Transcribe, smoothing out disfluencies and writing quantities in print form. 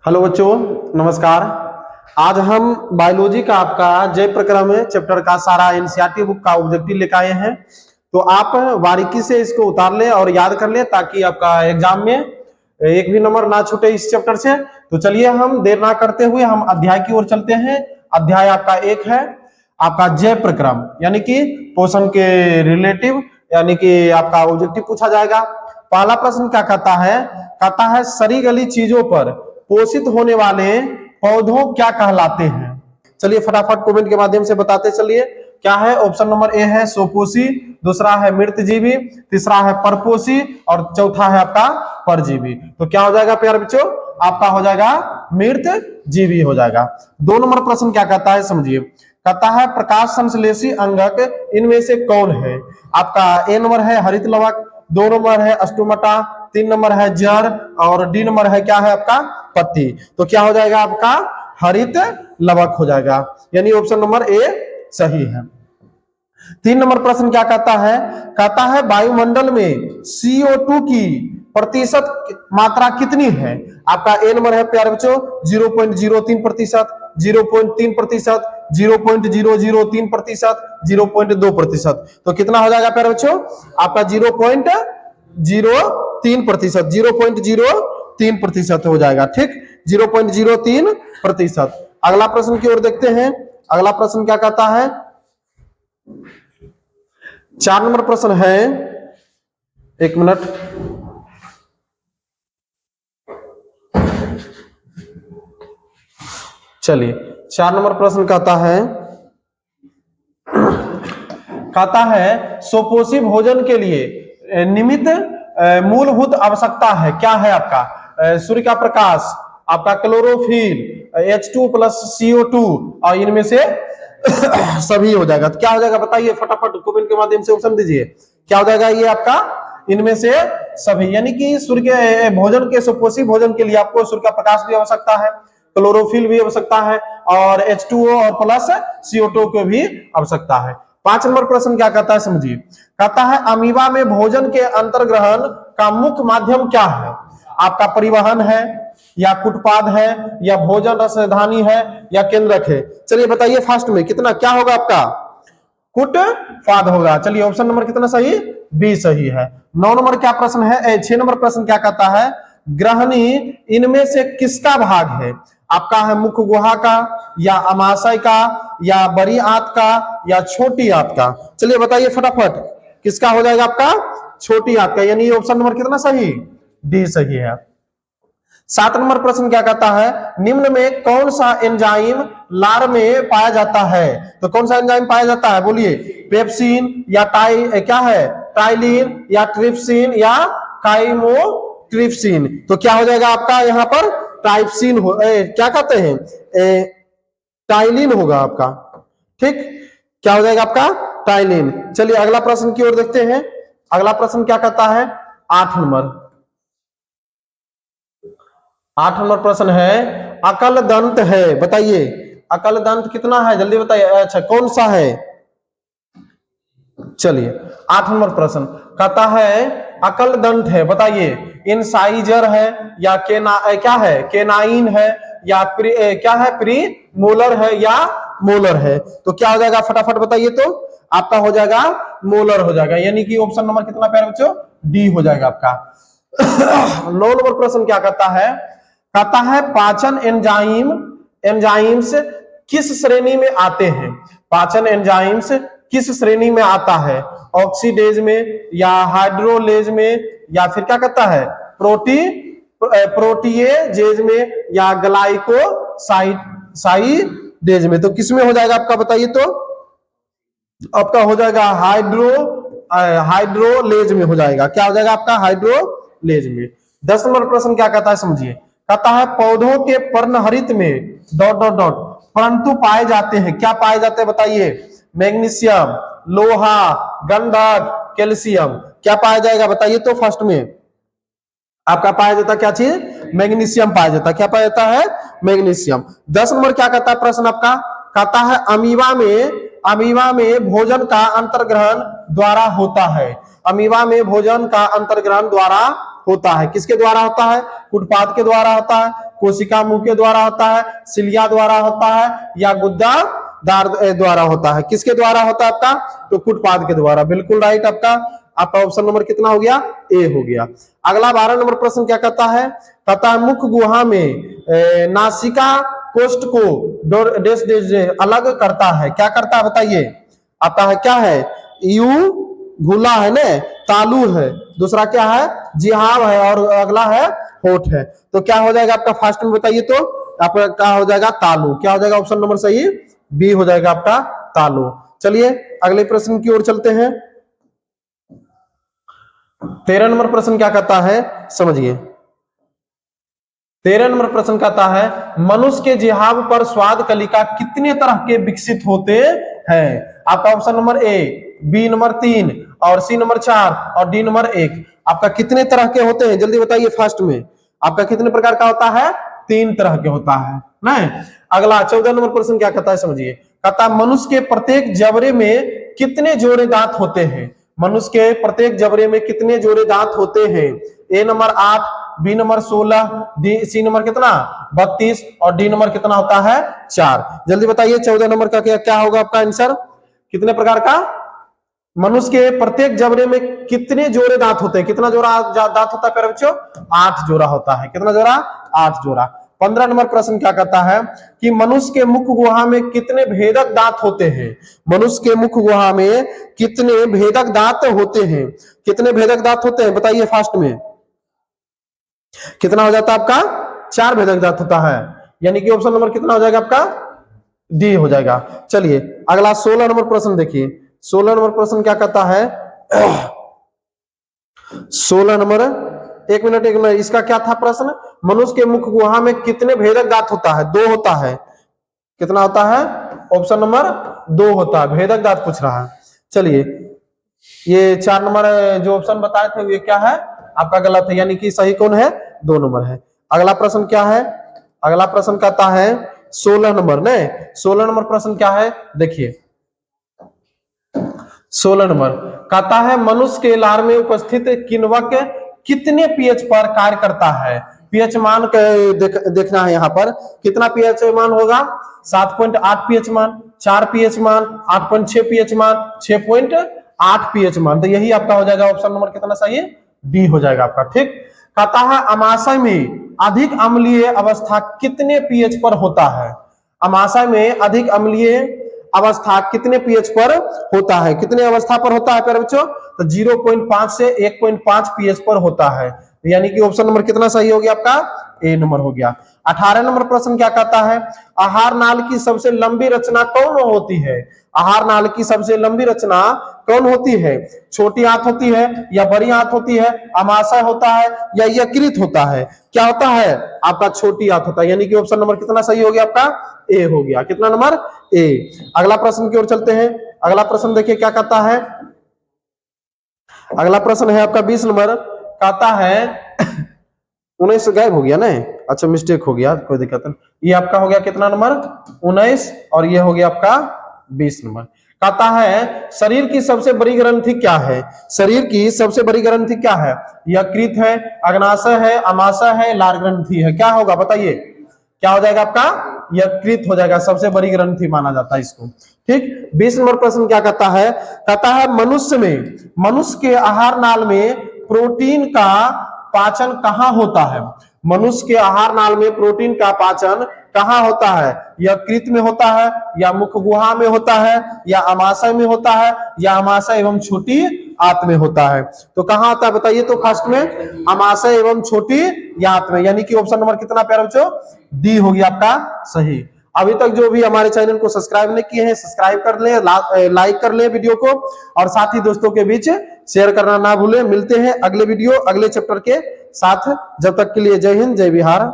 Hello बच्चों, नमस्कार। आज हम बायोलॉजी का आपका जय प्रक्रम चैप्टर का सारा एनसीईआरटी बुक का ऑब्जेक्टिव लेकर आए हैं। तो आप बारीकी से इसको उतार ले और याद कर ले ताकि आपका एग्जाम में एक भी नंबर ना छूटे इस चैप्टर से। तो चलिए हम देर ना करते हुए हम अध्याय की ओर चलते हैं। अध्याय आपका एक है आपका जय प्रक्रम, यानी कि पोषण के रिलेटिव, यानी कि आपका ऑब्जेक्टिव पूछा जाएगा। पहला प्रश्न क्या कहता है सरीगली चीजों पर पोषित होने वाले पौधों क्या कहलाते हैं। चलिए फटाफट कमेंट के माध्यम से बताते चलिए। क्या है? ऑप्शन नंबर ए है सोपोषी, दूसरा है मृतजीवी, तीसरा है परपोषी और चौथा है आपका परजीवी। तो क्या हो जाएगा प्यारे बच्चों? आपका हो जाएगा मृतजीवी हो जाएगा। 2 नंबर प्रश्न क्या कहता है समझिए। कहता है प्रकाश संश्लेषी अंगक इनमें से कौन है? आपका ए नंबर है हरित लवक, 2 नंबर है स्टोमाटा, 3 नंबर है जड़ और डी नंबर है क्या है आपका पत्ती। तो क्या हो जाएगा आपका हरित लवक हो जाएगा, यानी ऑप्शन नंबर ए सही है। 3 नंबर प्रश्न क्या कहता है वायुमंडल में CO2 की प्रतिशत मात्रा कितनी है? आपका ए नंबर है प्यारे बच्चों 0.03%, 0.3%, 0.003%, 0.2%। तो कितना हो जाएगा प्यारे बच्चों? आपका 0.03%, 0.03% हो जाएगा। ठीक, 0.03%। अगला प्रश्न की ओर देखते हैं। अगला प्रश्न क्या कहता है? 4 नंबर प्रश्न है, 1 मिनट। चलिए 4 नंबर प्रश्न कहता है सुपोषी भोजन के लिए निमित्त मूलभूत आवश्यकता है। क्या है आपका? सूर्य का प्रकाश, आपका क्लोरोफिल, H2+CO2 और इनमें से सभी हो जाएगा। तो क्या हो जाएगा बताइए फटाफट कमेंट के माध्यम से ऑप्शन दीजिए। क्या हो जाएगा ये आपका? इनमें से सभी, यानी कि सूर्य के भोजन के सुपोषी भोजन के लिए आपको सूर्य का प्रकाश भी आवश्यकता है, क्लोरोफिल भी आवश्यकता है और H2O और प्लस CO2 की भी आवश्यकता है। 5 नंबर प्रश्न क्या कहता है समझिए। कहता है अमीबा में भोजन के अंतर्ग्रहण का मुख्य माध्यम क्या है? आपका परिवहन है या कुटपाद है या भोजन रसधानी है या केंद्रक है? चलिए बताइए फास्ट में कितना क्या होगा आपका? कुटपाद होगा। चलिए ऑप्शन नंबर कितना सही? बी सही है। 9 नंबर क्या प्रश्न है? 6 नंबर प्रश्न क्या कहता है ग्रहणी इनमें से किसका भाग है? आपका है मुख्य गुहा का या अमाशय का या बड़ी आंत का या छोटी आंत का? चलिए बताइए फटाफट किसका हो जाएगा आपका? छोटी आंत का, यानी ऑप्शन नंबर कितना सही? डी सही है। 7 नंबर प्रश्न क्या कहता है निम्न में कौन सा एंजाइम लार में पाया जाता है? तो कौन सा एंजाइम पाया जाता है बोलिए? पेप्सिन या क्या है टाइलिन या ट्रिप्सिन या काइमोट्रिप्सिन? तो क्या हो जाएगा आपका यहाँ पर? टाइप्सिन हो क्या कहते हैं टाइलिन होगा आपका। ठीक, क्या हो जाएगा आपका? टाइलिन। चलिए अगला प्रश्न की ओर देखते हैं। अगला प्रश्न क्या कहता है? 8 नंबर प्रश्न है अकल दंत है। बताइए अकल दंत कितना है जल्दी बताइए। अच्छा कौन सा है? चलिए 8 नंबर प्रश्न कहता है अकल दंत है। बताइए इंसाइजर है या क्या है केनाइन है या क्या है प्री मोलर है या मोलर है? तो क्या हो जाएगा फटाफट बताइए। तो आपका हो जाएगा मोलर हो जाएगा, यानी कि ऑप्शन नंबर कितना प्यारे बच्चों? डी हो जाएगा आपका। 9 नंबर प्रश्न क्या कहता है पाचन एंजाइम्स किस श्रेणी में आते हैं? पाचन एंजाइम्स किस श्रेणी में आता है? ऑक्सीडेज में या हाइड्रोलेज में या फिर क्या कहता है प्रोटीएजेज में या ग्लाइकोसाइडेज में? तो किस में हो जाएगा आपका बताइए। तो आपका हो जाएगा हाइड्रोलेज में हो जाएगा। क्या हो जाएगा आपका? हाइड्रोलेज में। 10 नंबर प्रश्न क्या कहता है समझिए। कहता है पौधों के पर्णहरित में ... परंतु पाए जाते हैं। क्या पाए जाते हैं बताइए? मैग्नीशियम, लोहा, गंधक, कैल्शियम। क्या पाया जाएगा बताइए। तो फर्स्ट में आपका पाया जाता क्या चीज? मैग्नीशियम पाया जाता। क्या पाया जाता है? मैग्नीशियम। 10 नंबर क्या कहता है प्रश्न आपका? कहता है अमीबा में भोजन का अंतर्ग्रहण द्वारा होता है। अमीबा में भोजन का अंतर्ग्रहण द्वारा होता है। किसके द्वारा होता है? कुटपाद के द्वारा होता है। कोशिका मुंह के द्वारा होता है, सिलिया द्वारा होता है, या गुद्दा दार द्वारा होता है? किसके द्वारा होता है आपका? तो कुटपाद के द्वारा। बिल्कुल राइट आपका ऑप्शन नंबर कितना हो गया? ए हो गया। अगला 12 नंबर प्रश्न क्या कहता है? कहता है मुख गुहा में नासिका कोष्ठ को डेस डेस अलग करता है। क्या करता है बताइए? आता है क्या है? यू घुला है ना, तालु है, दूसरा क्या है? जिहाव है, और अगला है होठ है। तो क्या हो जाएगा आपका फर्स्ट में बताइए? तो आपका क्या हो जाएगा? तालु। क्या हो जाएगा? ऑप्शन नंबर सही बी हो जाएगा आपका तालु। चलिए अगले प्रश्न की ओर चलते हैं। 13 नंबर प्रश्न क्या कहता है समझिए। 13 नंबर प्रश्न कहता है मनुष्य के जिह्वा पर स्वाद कलिका कितने तरह के विकसित होते हैं? आपका option number A, B number 3, और सी नंबर 4, और डी नंबर 1। आपका कितने तरह के होते हैं जल्दी बताइए। फर्स्ट में आपका कितने प्रकार का होता है? 3 तरह के होता है नहीं। अगला 14 नंबर प्रश्न क्या कहता है समझिए। कहता है मनुष्य के प्रत्येक जबड़े में कितने जोड़े दांत होते हैं? मनुष्य के प्रत्येक जबड़े में कितने जोड़े दांत होते हैं? A number 8, B number 16, D C number कितना 32, और डी नंबर कितना होता है 4। जल्दी बताइए 14 नंबर का क्या होगा आपका आंसर? कितने प्रकार का? मनुष्य के प्रत्येक जबड़े में कितने जोड़े दांत होते हैं? कितना जोड़ा दांत होता है प्यारे बच्चों? 8 जोड़ा होता है। कितना जोड़ा? 8 जोड़ा। 15 नंबर प्रश्न क्या कहता है कि मनुष्य के मुख गुहा में कितने भेदक दांत होते हैं? मनुष्य के मुख गुहा में कितने भेदक दांत होते हैं? कितने भेदक दांत होते हैं बताइए। फास्ट में कितना हो जाता है आपका? 4 भेदक दांत होता है, यानी कि ऑप्शन नंबर कितना हो जाएगा आपका? डी हो जाएगा। चलिए अगला 16 नंबर प्रश्न देखिए। 16 नंबर प्रश्न क्या कहता है? 16 नंबर, एक मिनट इसका क्या था प्रश्न? मनुष्य के मुख गुहा में कितने भेदक दांत होता है? 2 होता है। कितना होता है? ऑप्शन नंबर 2 होता है, भेदक दांत पूछ रहा है। चलिए ये 4 नंबर जो ऑप्शन बताए थे ये क्या है आपका? गलत है, यानी कि सही कौन है? 2 नंबर है। अगला प्रश्न क्या है? अगला प्रश्न कहता है 16 नंबर ने 16 नंबर प्रश्न क्या है देखिए। 16 नंबर कहता है मनुष्य के लार में उपस्थित किण्वक कितने पीएच पर कार्य करता है? पीएच मान देखना है यहाँ पर। कितना पीएच मान होगा? 7.8 पीएच मान, 4 पीएच मान, 8.6 पीएच मान, 6.8 पीएच मान। तो यही आपका हो जाएगा ऑप्शन नंबर कितना सही है? डी हो जाएगा आपका। ठीक। कहता है अमाशय में अधिक अम्लीय अवस्था कितने पीएच पर होता है? अमाशय में अधिक अम्लीय अवस्था कितने पीएच पर होता है? कितने अवस्था पर होता है प्यारे बच्चों? तो 0.5 से 1.5 पीएच पर होता है, यानी कि ऑप्शन नंबर कितना सही हो गया आपका? ए नंबर हो गया। 18 नंबर प्रश्न क्या कहता है? आहार नाल की सबसे लंबी रचना कौन होती है? आहार नाल की सबसे लंबी रचना कौन होती है? छोटी आंत होती है या बड़ी आंत होती है? अमाशय होता है या यकृत होता है? क्या होता है आपका? छोटी आंत होता है, यानी कि ऑप्शन नंबर कितना सही हो गया आपका? ए हो गया। कितना नंबर? ए। अगला प्रश्न की ओर चलते हैं। अगला प्रश्न देखिए क्या कहता है। अगला प्रश्न है आपका 20 नंबर। कहता है 19 गायब हो गया ना? अच्छा मिस्टेक हो गया, कोई दिक्कत नहीं। ये आपका हो गया कितना नंबर? 19, और ये हो गया आपका 20 नंबर। कहता है शरीर की सबसे बड़ी ग्रंथि क्या है? शरीर की सबसे बड़ी ग्रंथि क्या है? यकृत है, अग्नाशय है, अमाशय है, लार ग्रंथि है? क्या होगा बताइए? क्या हो जाएगा आपका? यकृत हो जाएगा, सबसे बड़ी ग्रंथि माना जाता है इसको। ठीक। 20 नंबर प्रश्न क्या कहता है? कहता है मनुष्य के आहार नाल में प्रोटीन का पाचन कहाँ होता है? मनुष्य के आहार नाल में प्रोटीन का पाचन कहाँ होता है? यकृत में होता है, या मुख गुहा में होता है, या अमाशय में होता है, या अमाशय एवं छोटी आंत में होता है? तो कहाँ होता है बताइए? तो फर्स्ट में अमाशय एवं छोटी आंत में, यानी कि ऑप्शन नंबर कितना प्यारे बच्चों? डी हो गया आपका सही। अभी तक जो भी हमारे चैनल को सब्सक्राइब नहीं किए हैं सब्सक्राइब कर लें, लाइक कर लें वीडियो को, और साथ ही दोस्तों के बीच शेयर करना ना भूलें। मिलते हैं अगले वीडियो अगले चैप्टर के साथ। जब तक के लिए जय हिंद, जय बिहार।